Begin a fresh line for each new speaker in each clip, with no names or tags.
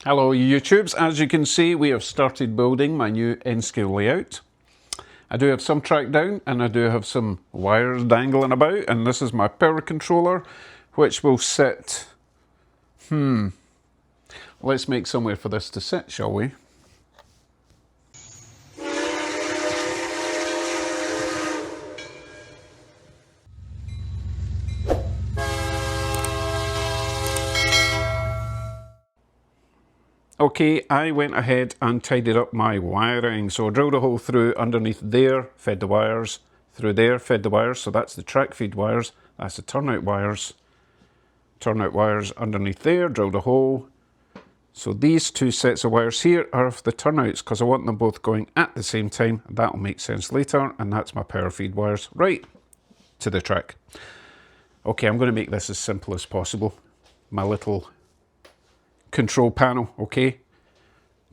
Hello YouTubes, as you can see we have started building my new N-scale layout. I do have some track down and I do have some wires dangling about, and this is my power controller which will sit, let's make somewhere for this to sit, shall we? Okay, I went ahead and tidied up my wiring. So I drilled a hole through underneath there, fed the wires, through there, fed the wires. So that's the track feed wires, that's the turnout wires. Turnout wires underneath there, drilled a hole. So these two sets of wires here are the turnouts because I want them both going at the same time. That'll make sense later, and that's my power feed wires right to the track. Okay, I'm going to make this as simple as possible. My little control panel, okay?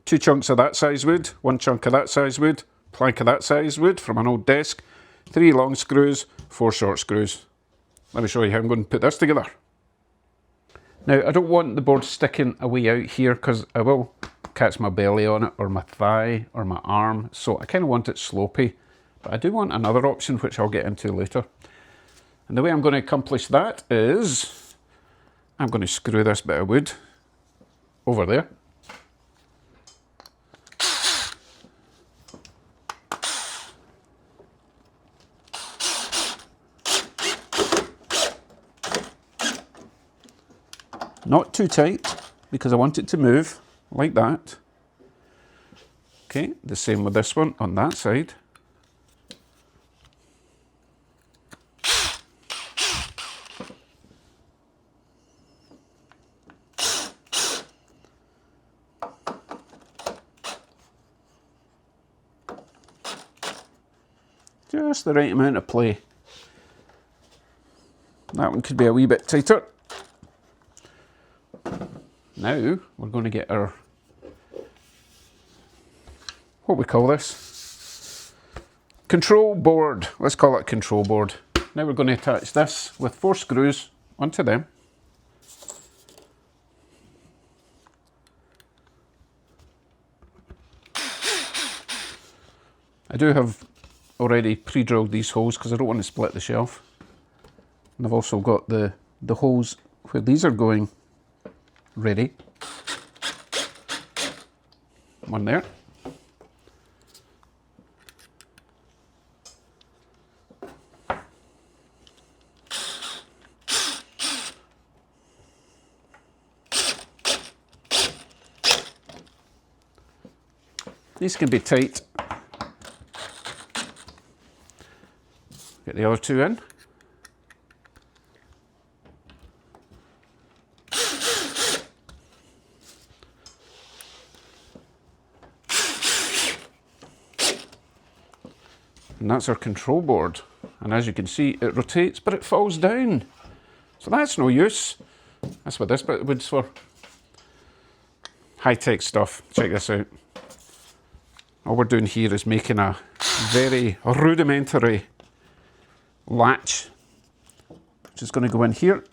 2 chunks of that size wood, 1 chunk of that size wood, plank of that size wood from an old desk, 3 long screws, 4 short screws. Let me show you how I'm going to put this together. Now, I don't want the board sticking away out here because I will catch my belly on it, or my thigh, or my arm, so I kind of want it slopey. But I do want another option which I'll get into later. And the way I'm going to accomplish that is I'm going to screw this bit of wood over there. Not too tight, because I want it to move like that. Okay, the same with this one on that side. Just the right amount of play. That one could be a wee bit tighter. Now we're going to get our, what we call this? Control board. Let's call it control board. Now we're going to attach this with 4 screws onto them. I do have already pre-drilled these holes because I don't want to split the shelf. And I've also got the holes where these are going ready. One there. These can be tight. Get the other 2 in. And that's our control board. And as you can see, it rotates, but it falls down. So that's no use. That's what this bit of wood's for. High-tech stuff. Check this out. All we're doing here is making a very rudimentary latch, which is going to go in here.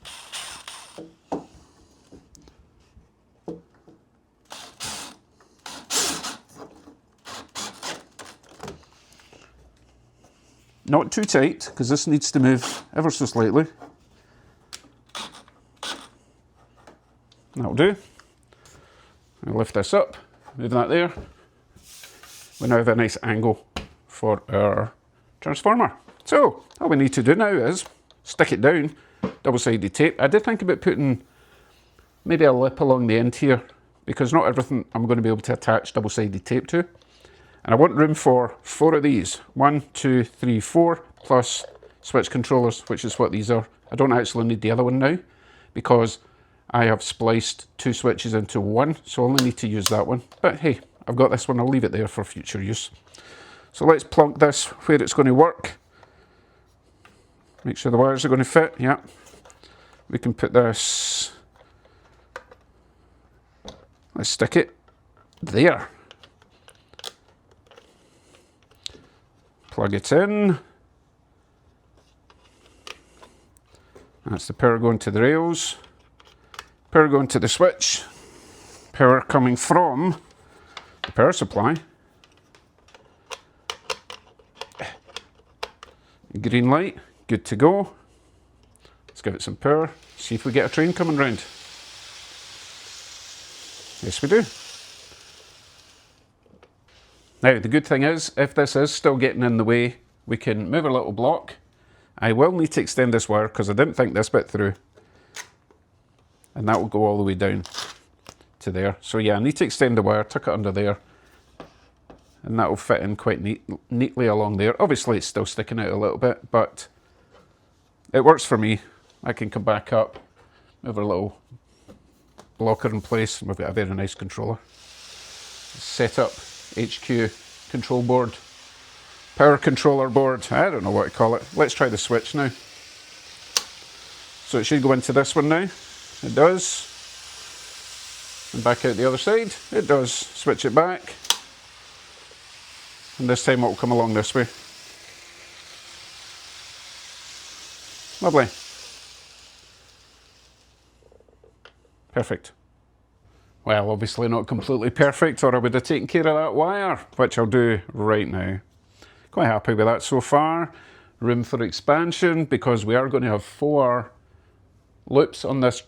Not too tight, because this needs to move ever so slightly. That'll do. I'll lift this up, move that there. We now have a nice angle for our transformer. So, all we need to do now is stick it down, double-sided tape. I did think about putting maybe a lip along the end here, because not everything I'm going to be able to attach double-sided tape to. And I want room for 4 of these. 1, 2, 3, 4, plus switch controllers, which is what these are. I don't actually need the other one now, because I have spliced 2 switches into one, so I only need to use that one. But hey, I've got this one, I'll leave it there for future use. So let's plonk this where it's going to work. Make sure the wires are going to fit, yeah. We can put this, let's stick it there. Plug it in. That's the power going to the rails. Power going to the switch. Power coming from the power supply. Green light, good to go. Let's give it some power, see if we get a train coming round. Yes, we do. Now, the good thing is, if this is still getting in the way, we can move our little block. I will need to extend this wire because I didn't think this bit through. And that will go all the way down to there. So yeah, I need to extend the wire, tuck it under there. And that will fit in quite neatly along there. Obviously, it's still sticking out a little bit, but it works for me. I can come back up, move our little blocker in place, and we've got a very nice controller. Setup HQ control board, power controller board, I don't know what to call it. Let's try the switch now. So it should go into this one now. It does. And back out the other side. It does. Switch it back. And this time it will come along this way. Lovely. Perfect. Well, obviously not completely perfect, or I would have taken care of that wire, which I'll do right now. Quite happy with that so far. Room for expansion, because we are going to have 4 loops on this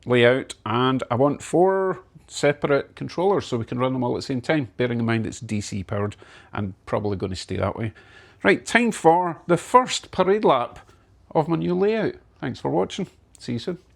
layout, and I want 4 separate controllers so we can run them all at the same time, bearing in mind it's DC powered and probably going to stay that way. Right, time for the first parade lap of my new layout. Thanks for watching. See you soon.